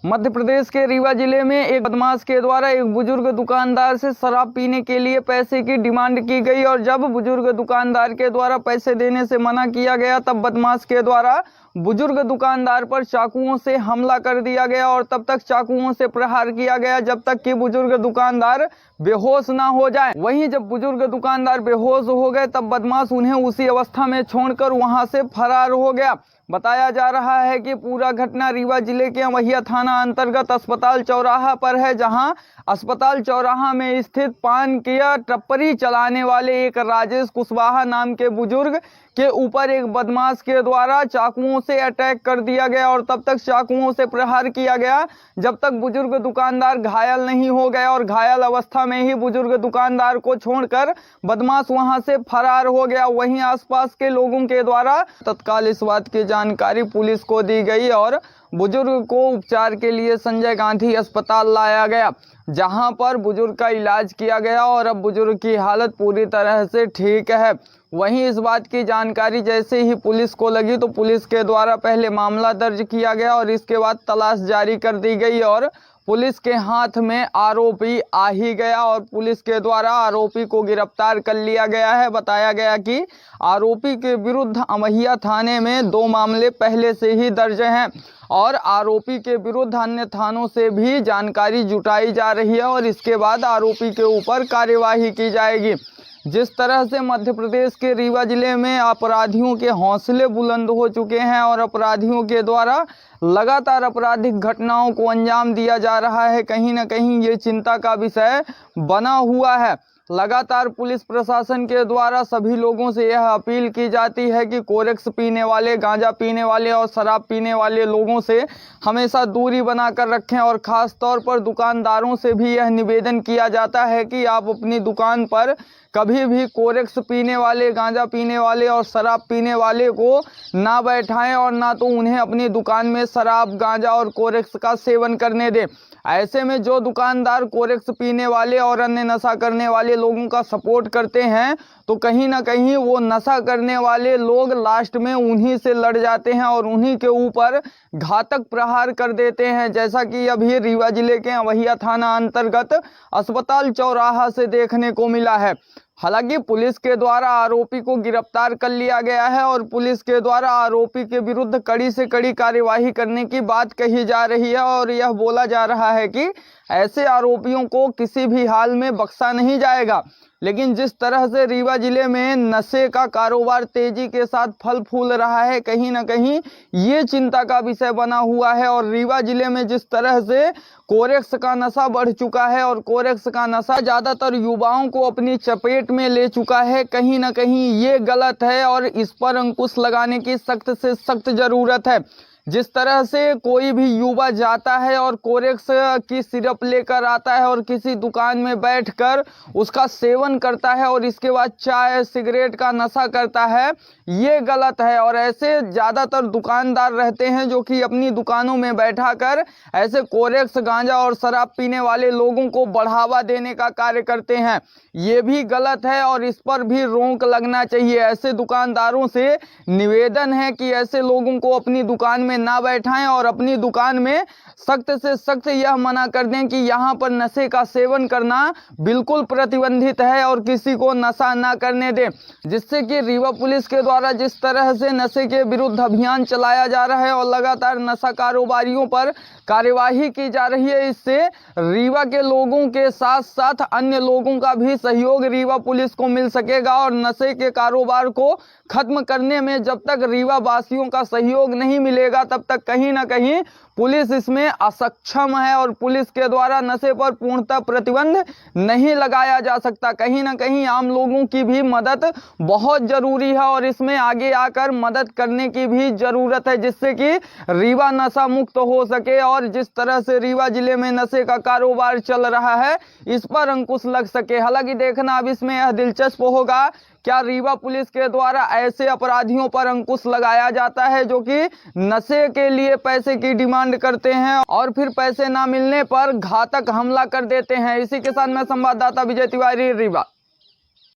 मध्य प्रदेश के रीवा जिले में एक बदमाश के द्वारा एक बुजुर्ग दुकानदार से शराब पीने के लिए पैसे की डिमांड की गई और जब बुजुर्ग दुकानदार के द्वारा पैसे देने से मना किया गया तब बदमाश के द्वारा बुजुर्ग दुकानदार पर चाकुओं से हमला कर दिया गया और तब तक चाकुओं से प्रहार किया गया जब तक कि बुजुर्ग दुकानदार बेहोश ना हो जाए। वहीं जब बुजुर्ग दुकानदार बेहोश हो गए तब बदमाश उन्हें उसी अवस्था में छोड़कर वहां से फरार हो गया। बताया जा रहा है कि पूरा घटना रीवा जिले के अमहिया थाना अंतर्गत अस्पताल चौराहा पर है, जहां अस्पताल चौराहा में स्थित पान की टपरी चलाने वाले एक राजेश कुशवाहा नाम के बुजुर्ग के ऊपर एक बदमाश के द्वारा चाकुओं से अटैक कर दिया गया और तब तक चाकुओं से प्रहार किया गया जब तक बुजुर्ग दुकानदार घायल नहीं हो गया और घायल अवस्था में ही बुजुर्ग दुकानदार को छोड़कर बदमाश वहां से फरार हो गया। वहीं आसपास के लोगों के द्वारा तत्काल इस बात की जानकारी पुलिस को दी गई और बुजुर्ग को उपचार के लिए संजय गांधी अस्पताल लाया गया, जहां पर बुजुर्ग का इलाज किया गया और अब बुजुर्ग की हालत पूरी तरह से ठीक है। वहीं इस बात की जानकारी जैसे ही पुलिस को लगी तो पुलिस के द्वारा पहले मामला दर्ज किया गया और इसके बाद तलाश जारी कर दी गई और पुलिस के हाथ में आरोपी आ ही गया और पुलिस के द्वारा आरोपी को गिरफ्तार कर लिया गया है। बताया गया कि आरोपी के विरुद्ध अमहिया थाने में 2 मामले पहले से ही दर्ज हैं और आरोपी के विरुद्ध अन्य थानों से भी जानकारी जुटाई जा रही है और इसके बाद आरोपी के ऊपर कार्यवाही की जाएगी। जिस तरह से मध्य प्रदेश के रीवा जिले में अपराधियों के हौसले बुलंद हो चुके हैं और अपराधियों के द्वारा लगातार आपराधिक घटनाओं को अंजाम दिया जा रहा है, कहीं ना कहीं ये चिंता का विषय बना हुआ है। लगातार पुलिस प्रशासन के द्वारा सभी लोगों से यह अपील की जाती है कि कोरेक्स पीने वाले, गांजा पीने वाले और शराब पीने वाले लोगों से हमेशा दूरी बनाकर रखें और ख़ास तौर पर दुकानदारों से भी यह निवेदन किया जाता है कि आप अपनी दुकान पर कभी भी कोरेक्स पीने वाले, गांजा पीने वाले और शराब पीने वाले को ना बैठाएं और ना तो उन्हें अपनी दुकान में शराब, गांजा और कोरेक्स का सेवन करने दें। ऐसे में जो दुकानदार कोरेक्स पीने वाले और अन्य नशा करने वाले लोगों का सपोर्ट करते हैं तो कहीं ना कहीं वो नशा करने वाले लोग लास्ट में उन्हीं से लड़ जाते हैं और उन्हीं के ऊपर घातक प्रहार कर देते हैं, जैसा कि अभी रीवा जिले के अमहिया थाना अंतर्गत अस्पताल चौराहा से देखने को मिला है। हालांकि पुलिस के द्वारा आरोपी को गिरफ्तार कर लिया गया है और पुलिस के द्वारा आरोपी के विरुद्ध कड़ी से कड़ी कार्यवाही करने की बात कही जा रही है और यह बोला जा रहा है कि ऐसे आरोपियों को किसी भी हाल में बख्शा नहीं जाएगा। लेकिन जिस तरह से रीवा जिले में नशे का कारोबार तेजी के साथ फल फूल रहा है, कहीं ना कहीं ये चिंता का विषय बना हुआ है और रीवा जिले में जिस तरह से कोरेक्स का नशा बढ़ चुका है और कोरेक्स का नशा ज़्यादातर युवाओं को अपनी चपेट में ले चुका है, कहीं ना कहीं ये गलत है और इस पर अंकुश लगाने की सख्त से सख्त ज़रूरत है। जिस तरह से कोई भी युवा जाता है और कोरेक्स की सिरप लेकर आता है और किसी दुकान में बैठकर उसका सेवन करता है और इसके बाद चाय सिगरेट का नशा करता है, ये गलत है। और ऐसे ज़्यादातर दुकानदार रहते हैं जो कि अपनी दुकानों में बैठाकर ऐसे कोरेक्स, गांजा और शराब पीने वाले लोगों को बढ़ावा देने का कार्य करते हैं, ये भी गलत है और इस पर भी रोक लगना चाहिए। ऐसे दुकानदारों से निवेदन है कि ऐसे लोगों को अपनी दुकान में ना बैठाएं और अपनी दुकान में सख्त से सख्त यह मना कर दें कि यहाँ पर नशे का सेवन करना बिल्कुल प्रतिबंधित है और किसी को नशा ना करने दें। जिससे कि रीवा पुलिस के द्वारा जिस तरह से नशे के विरुद्ध अभियान चलाया जा रहा है और लगातार नशा कारोबारियों पर कार्यवाही की जा रही है, इससे रीवा के लोगों के साथ साथ अन्य लोगों का भी सहयोग रीवा पुलिस को मिल सकेगा और नशे के कारोबार को खत्म करने में जब तक रीवा वासियों का सहयोग नहीं मिलेगा तब तक कहीं ना कहीं पुलिस इसमें असक्षम है और पुलिस के द्वारा नशे पर पूर्णतः प्रतिबंध नहीं लगाया जा सकता। कहीं ना कहीं आम लोगों की भी मदद बहुत जरूरी है और इसमें आगे आकर मदद करने की भी जरूरत है, जिससे कि रीवा नशा मुक्त हो सके और जिस तरह से रीवा जिले में नशे का कारोबार चल रहा है इस पर अंकुश लग सके। हालांकि देखना अब इसमें यह दिलचस्प होगा, क्या रीवा पुलिस के द्वारा ऐसे अपराधियों पर अंकुश लगाया जाता है जो कि नशे के लिए पैसे की डिमांड करते हैं और फिर पैसे ना मिलने पर घातक हमला कर देते हैं। इसी के साथ मैं संवाददाता विजय तिवारी, रीवा।